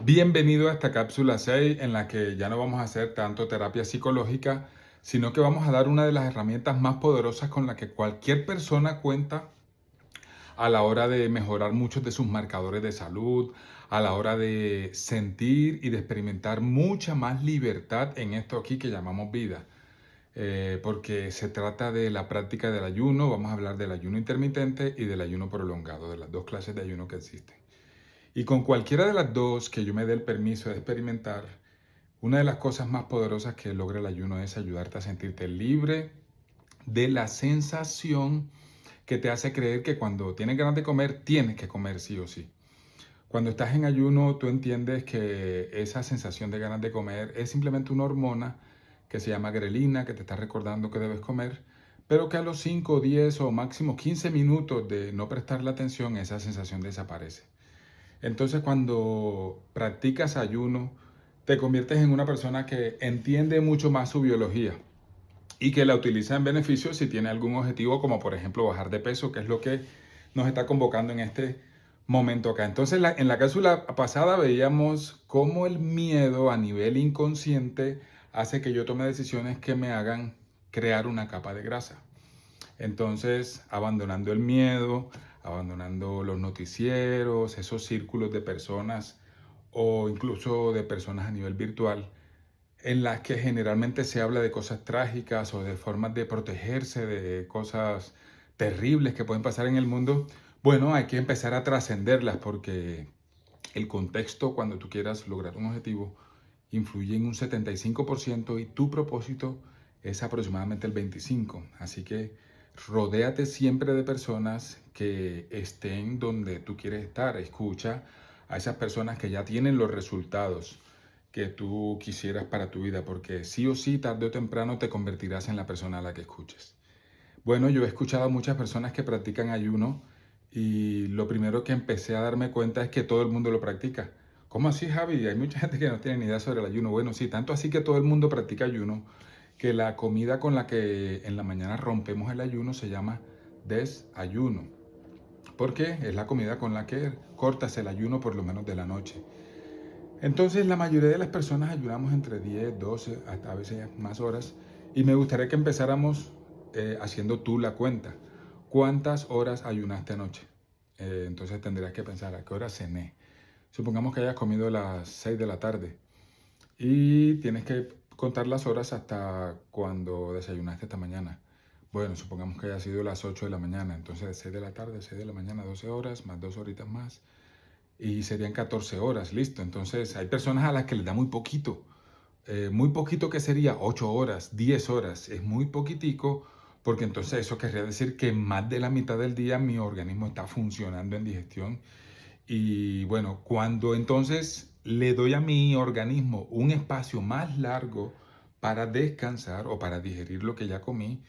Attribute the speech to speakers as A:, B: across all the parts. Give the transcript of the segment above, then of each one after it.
A: Bienvenido a esta cápsula 6 en la que ya no vamos a hacer tanto terapia psicológica, sino que vamos a dar una de las herramientas más poderosas con la que cualquier persona cuenta a la hora de mejorar muchos de sus marcadores de salud, a la hora de sentir y de experimentar mucha más libertad en esto aquí que llamamos vida. Porque se trata de la práctica del ayuno, vamos a hablar del ayuno intermitente y del ayuno prolongado, de las dos clases de ayuno que existen. Y con cualquiera de las dos que yo me dé el permiso de experimentar, una de las cosas más poderosas que logra el ayuno es ayudarte a sentirte libre de la sensación que te hace creer que cuando tienes ganas de comer, tienes que comer sí o sí. Cuando estás en ayuno, tú entiendes que esa sensación de ganas de comer es simplemente una hormona que se llama grelina, que te está recordando que debes comer, pero que a los 5, 10 o máximo 15 minutos de no prestarle atención, esa sensación desaparece. Entonces, cuando practicas ayuno, te conviertes en una persona que entiende mucho más su biología y que la utiliza en beneficio si tiene algún objetivo, como por ejemplo bajar de peso, que es lo que nos está convocando en este momento acá. Entonces, en la cápsula pasada veíamos cómo el miedo a nivel inconsciente hace que yo tome decisiones que me hagan crear una capa de grasa. Entonces, abandonando el miedo, abandonando los noticieros, esos círculos de personas o incluso de personas a nivel virtual, en las que generalmente se habla de cosas trágicas o de formas de protegerse de cosas terribles que pueden pasar en el mundo, bueno, hay que empezar a trascenderlas porque el contexto cuando tú quieras lograr un objetivo influye en un 75% y tu propósito es aproximadamente el 25%. Así que rodéate siempre de personas que estén donde tú quieres estar. Escucha a esas personas que ya tienen los resultados que tú quisieras para tu vida, porque sí o sí, tarde o temprano te convertirás en la persona a la que escuches. Bueno, yo he escuchado a muchas personas que practican ayuno y lo primero que empecé a darme cuenta es que todo el mundo lo practica. ¿Cómo así, Javi? Hay mucha gente que no tiene ni idea sobre el ayuno. Bueno, sí, tanto así que todo el mundo practica ayuno, que la comida con la que en la mañana rompemos el ayuno se llama desayuno. Porque es la comida con la que cortas el ayuno por lo menos de la noche. Entonces, la mayoría de las personas ayunamos entre 10, 12, hasta a veces más horas. Y me gustaría que empezáramos haciendo tú la cuenta. ¿Cuántas horas ayunaste anoche? Entonces tendrías que pensar a qué hora cené. Supongamos que hayas comido a las 6 de la tarde y tienes que contar las horas hasta cuando desayunaste esta mañana. Bueno, supongamos que haya sido las 8 de la mañana. Entonces, 6 de la tarde, 6 de la mañana, 12 horas, más 2 horitas más y serían 14 horas, listo. Entonces hay personas a las que les da muy poquito que sería 8 horas, 10 horas, es muy poquitico, porque entonces eso querría decir que más de la mitad del día mi organismo está funcionando en digestión. Y bueno, cuando entonces le doy a mi organismo un espacio más largo para descansar o para digerir lo que ya comí,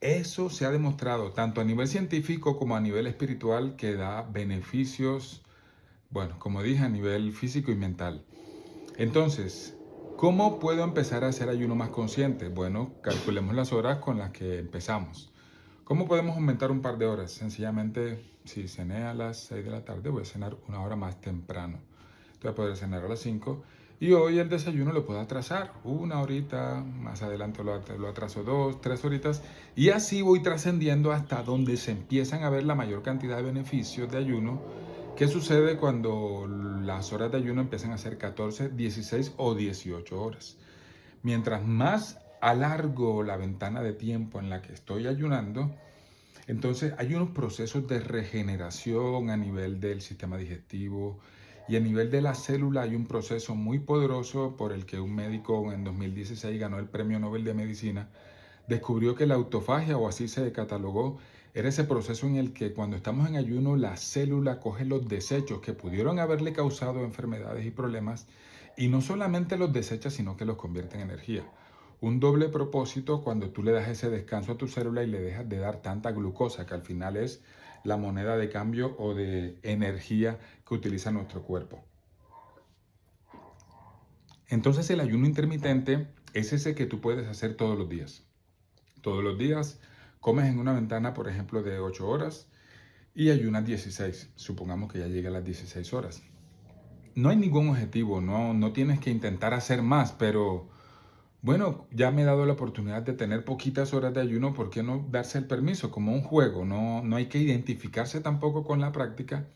A: eso se ha demostrado tanto a nivel científico como a nivel espiritual que da beneficios, bueno, como dije, a nivel físico y mental. Entonces, ¿cómo puedo empezar a hacer ayuno más consciente? Bueno, calculemos las horas con las que empezamos. ¿Cómo podemos aumentar un par de horas? Sencillamente, si cené a las 6 de la tarde, voy a cenar una hora más temprano. Entonces, poder cenar a las 5. Y hoy el desayuno lo puedo atrasar una horita, más adelante lo atraso 2, 3 horitas. Y así voy trascendiendo hasta donde se empiezan a ver la mayor cantidad de beneficios de ayuno. ¿Qué sucede cuando las horas de ayuno empiezan a ser 14, 16 o 18 horas? Mientras más alargo la ventana de tiempo en la que estoy ayunando, entonces hay unos procesos de regeneración a nivel del sistema digestivo y a nivel de la célula hay un proceso muy poderoso por el que un médico en 2016 ganó el Premio Nobel de Medicina. Descubrió que la autofagia, o así se catalogó, era ese proceso en el que cuando estamos en ayuno la célula coge los desechos que pudieron haberle causado enfermedades y problemas y no solamente los desecha, sino que los convierte en energía. Un doble propósito cuando tú le das ese descanso a tu célula y le dejas de dar tanta glucosa, que al final es la moneda de cambio o de energía que utiliza nuestro cuerpo. Entonces el ayuno intermitente es ese que tú puedes hacer todos los días. Todos los días comes en una ventana, por ejemplo, de 8 horas y ayunas 16. Supongamos que ya llegue a las 16 horas. no hay ningún objetivo, no tienes que intentar hacer más, pero bueno, ya me he dado la oportunidad de tener poquitas horas de ayuno, ¿por qué no darse el permiso como un juego? No hay que identificarse tampoco con la práctica,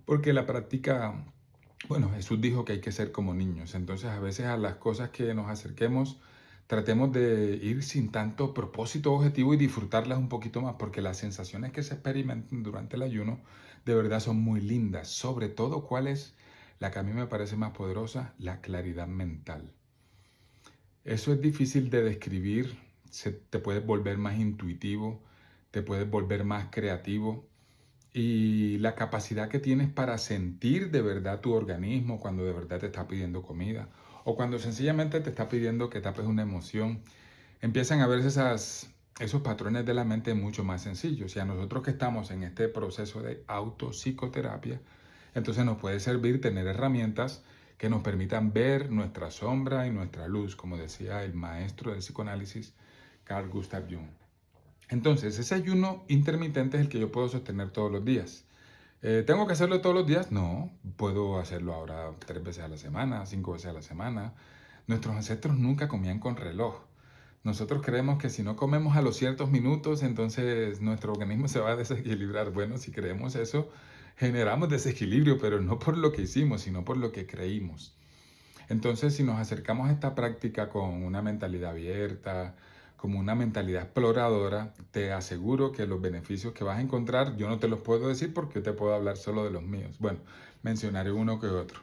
A: porque la práctica, bueno, Jesús dijo que hay que ser como niños, entonces a veces a las cosas que nos acerquemos, tratemos de ir sin tanto propósito objetivo y disfrutarlas un poquito más, porque las sensaciones que se experimentan durante el ayuno de verdad son muy lindas, sobre todo cuál es la que a mí me parece más poderosa, la claridad mental. Eso es difícil de describir, te puedes volver más intuitivo, te puedes volver más creativo y la capacidad que tienes para sentir de verdad tu organismo cuando de verdad te está pidiendo comida o cuando sencillamente te está pidiendo que tapes una emoción, empiezan a verse esos patrones de la mente mucho más sencillos. Y a nosotros que estamos en este proceso de autopsicoterapia, entonces nos puede servir tener herramientas que nos permitan ver nuestra sombra y nuestra luz, como decía el maestro del psicoanálisis, Carl Gustav Jung. Entonces, ese ayuno intermitente es el que yo puedo sostener todos los días. ¿Tengo que hacerlo todos los días? No, puedo hacerlo ahora 3 veces a la semana, 5 veces a la semana. Nuestros ancestros nunca comían con reloj. Nosotros creemos que si no comemos a los ciertos minutos, entonces nuestro organismo se va a desequilibrar. Bueno, si creemos eso, generamos desequilibrio, pero no por lo que hicimos, sino por lo que creímos. Entonces, si nos acercamos a esta práctica con una mentalidad abierta, como una mentalidad exploradora, te aseguro que los beneficios que vas a encontrar, yo no te los puedo decir porque yo te puedo hablar solo de los míos. Bueno, mencionaré uno que otro.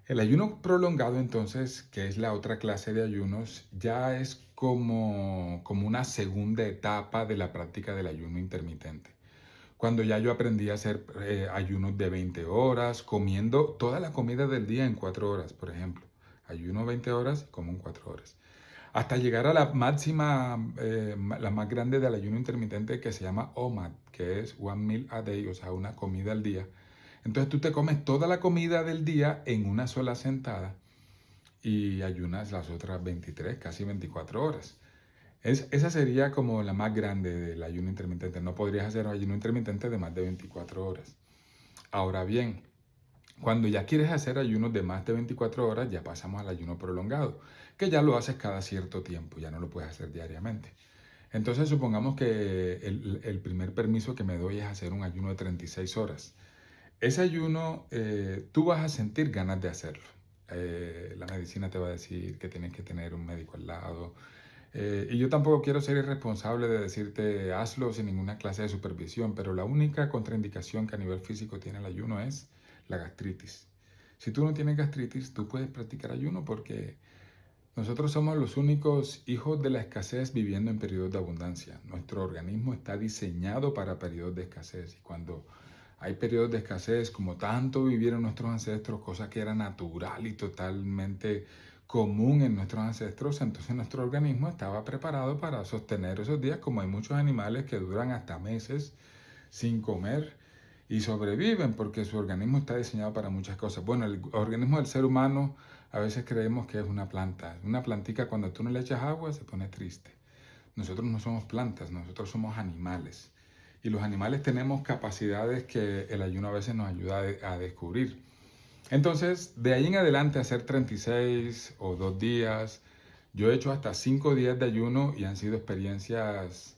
A: El ayuno prolongado, entonces, que es la otra clase de ayunos, ya es como una segunda etapa de la práctica del ayuno intermitente. Cuando ya yo aprendí a hacer ayunos de 20 horas, comiendo toda la comida del día en 4 horas, por ejemplo. Ayuno 20 horas y como en 4 horas. Hasta llegar a la máxima, la más grande del ayuno intermitente que se llama OMAD, que es One Meal a Day, o sea, una comida al día. Entonces tú te comes toda la comida del día en una sola sentada y ayunas las otras 23, casi 24 horas. Esa sería como la más grande del ayuno intermitente. No podrías hacer un ayuno intermitente de más de 24 horas. Ahora bien, cuando ya quieres hacer ayunos de más de 24 horas, ya pasamos al ayuno prolongado, que ya lo haces cada cierto tiempo, ya no lo puedes hacer diariamente. Entonces supongamos que el primer permiso que me doy es hacer un ayuno de 36 horas. Ese ayuno, tú vas a sentir ganas de hacerlo. La medicina te va a decir que tienes que tener un médico al lado. Y yo tampoco quiero ser irresponsable de decirte hazlo sin ninguna clase de supervisión, pero la única contraindicación que a nivel físico tiene el ayuno es la gastritis. Si tú no tienes gastritis, tú puedes practicar ayuno porque nosotros somos los únicos hijos de la escasez viviendo en periodos de abundancia. Nuestro organismo está diseñado para periodos de escasez y cuando hay periodos de escasez, como tanto vivieron nuestros ancestros, cosa que era natural y totalmente común en nuestros ancestros, entonces nuestro organismo estaba preparado para sostener esos días, como hay muchos animales que duran hasta meses sin comer y sobreviven porque su organismo está diseñado para muchas cosas. Bueno, el organismo del ser humano a veces creemos que es una planta. Una plantica cuando tú no le echas agua se pone triste. Nosotros no somos plantas, nosotros somos animales. Y los animales tenemos capacidades que el ayuno a veces nos ayuda a descubrir. Entonces, de ahí en adelante hacer 36 o 2 días, yo he hecho hasta 5 días de ayuno y han sido experiencias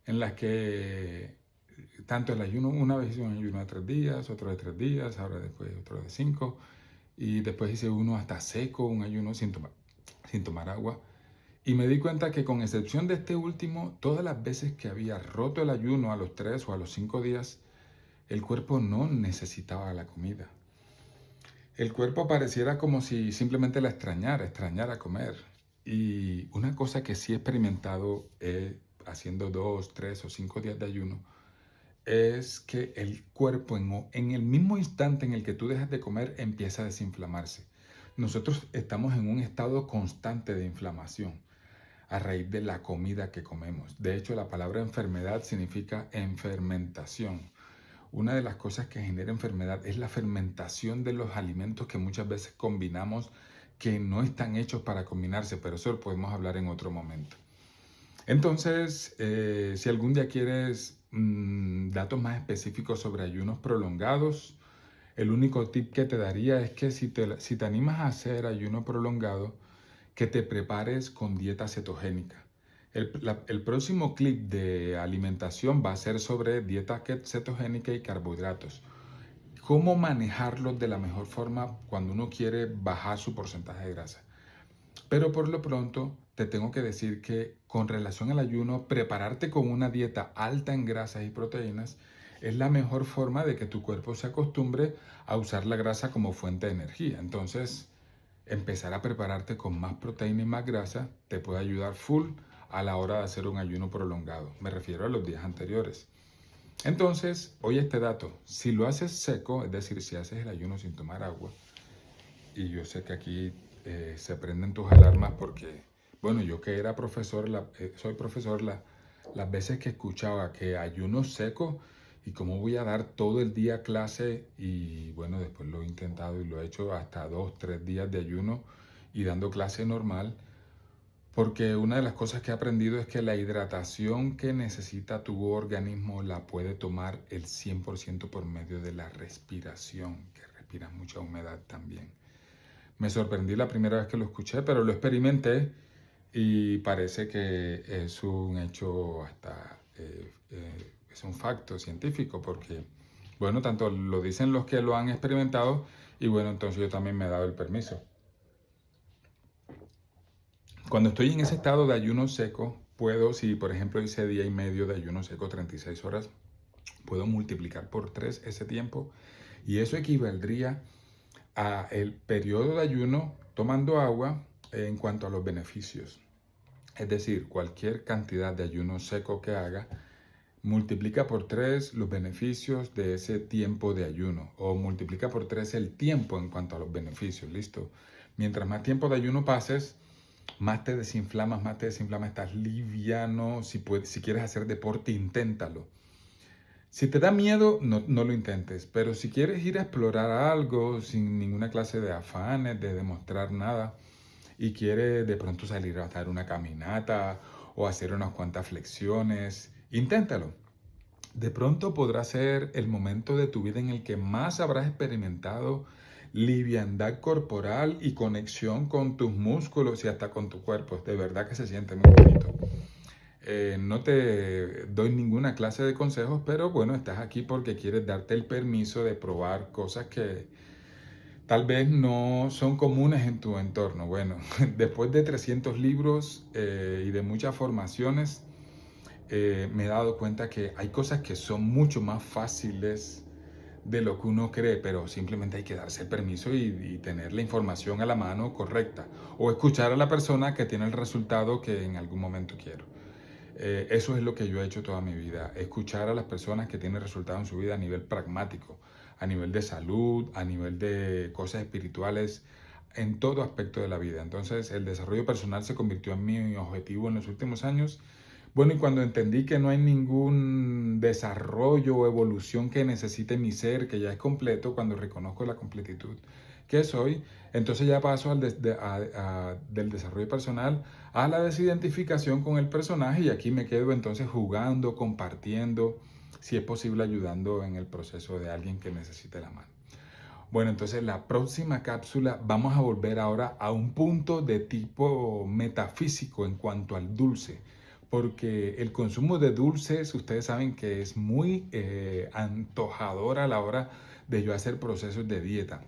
A: en las que tanto el ayuno, una vez hice un ayuno de 3 días, otro de 3 días, ahora después otro de 5, y después hice uno hasta seco, un ayuno sin tomar agua. Y me di cuenta que con excepción de este último, todas las veces que había roto el ayuno a los 3 o a los 5 días, el cuerpo no necesitaba la comida. El cuerpo pareciera como si simplemente la extrañara comer. Y una cosa que sí he experimentado haciendo 2, 3 o 5 días de ayuno es que el cuerpo en el mismo instante en el que tú dejas de comer empieza a desinflamarse. Nosotros estamos en un estado constante de inflamación a raíz de la comida que comemos. De hecho, la palabra enfermedad significa enfermentación. Una de las cosas que genera enfermedad es la fermentación de los alimentos que muchas veces combinamos que no están hechos para combinarse, pero eso lo podemos hablar en otro momento. Entonces, si algún día quieres datos más específicos sobre ayunos prolongados, El único tip que te daría es que si te animas a hacer ayuno prolongado, que te prepares con dieta cetogénica. El próximo clip de alimentación va a ser sobre dieta cetogénica y carbohidratos. Cómo manejarlos de la mejor forma cuando uno quiere bajar su porcentaje de grasa. Pero por lo pronto te tengo que decir que con relación al ayuno, prepararte con una dieta alta en grasas y proteínas es la mejor forma de que tu cuerpo se acostumbre a usar la grasa como fuente de energía. Entonces, empezar a prepararte con más proteína y más grasa te puede ayudar full a la hora de hacer un ayuno prolongado. Me refiero a los días anteriores. Entonces, oye este dato, si lo haces seco, es decir, si haces el ayuno sin tomar agua, y yo sé que aquí se prenden tus alarmas porque, bueno, yo que era profesor, soy profesor, las veces que escuchaba que ayuno seco y cómo voy a dar todo el día clase y bueno, después lo he intentado y lo he hecho hasta 2, 3 días de ayuno y dando clase normal, porque una de las cosas que he aprendido es que la hidratación que necesita tu organismo la puede tomar el 100% por medio de la respiración, que respiras mucha humedad también. Me sorprendí la primera vez que lo escuché, pero lo experimenté y parece que es un hecho hasta, es un facto científico porque, bueno, tanto lo dicen los que lo han experimentado y bueno, entonces yo también me he dado el permiso. Cuando estoy en ese estado de ayuno seco, puedo, si por ejemplo hice día y medio de ayuno seco, 36 horas, puedo multiplicar por 3 ese tiempo y eso equivaldría a el periodo de ayuno tomando agua en cuanto a los beneficios. Es decir, cualquier cantidad de ayuno seco que haga, multiplica por 3 los beneficios de ese tiempo de ayuno o multiplica por 3 el tiempo en cuanto a los beneficios, ¿listo? Mientras más tiempo de ayuno pases, más te desinflamas, estás liviano. Si quieres hacer deporte, inténtalo. Si te da miedo, no lo intentes, pero si quieres ir a explorar algo sin ninguna clase de afanes, de demostrar nada, y quieres de pronto salir a dar una caminata o hacer unas cuantas flexiones, inténtalo. De pronto podrá ser el momento de tu vida en el que más habrás experimentado liviandad corporal y conexión con tus músculos y hasta con tu cuerpo. De verdad que se siente muy bonito. No te doy ninguna clase de consejos, pero bueno, estás aquí porque quieres darte el permiso de probar cosas que tal vez no son comunes en tu entorno. Bueno, después de 300 libros y de muchas formaciones, me he dado cuenta que hay cosas que son mucho más fáciles de lo que uno cree, pero simplemente hay que darse el permiso y tener la información a la mano correcta o escuchar a la persona que tiene el resultado que en algún momento quiero. Eso es lo que yo he hecho toda mi vida, escuchar a las personas que tienen resultados en su vida a nivel pragmático, a nivel de salud, a nivel de cosas espirituales, en todo aspecto de la vida. Entonces el desarrollo personal se convirtió en mi objetivo en los últimos años. Bueno, y cuando entendí que no hay ningún desarrollo o evolución que necesite mi ser, que ya es completo, cuando reconozco la completitud que soy, entonces ya paso del desarrollo personal a la desidentificación con el personaje y aquí me quedo entonces jugando, compartiendo, si es posible ayudando en el proceso de alguien que necesite la mano. Bueno, entonces la próxima cápsula vamos a volver ahora a un punto de tipo metafísico en cuanto al dulce, porque el consumo de dulces, ustedes saben que es muy antojador a la hora de yo hacer procesos de dieta,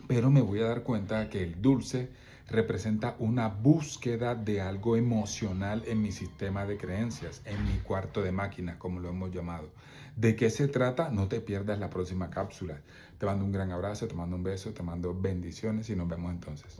A: pero me voy a dar cuenta que el dulce representa una búsqueda de algo emocional en mi sistema de creencias, en mi cuarto de máquinas, como lo hemos llamado. ¿De qué se trata? No te pierdas la próxima cápsula. Te mando un gran abrazo, te mando un beso, te mando bendiciones y nos vemos entonces.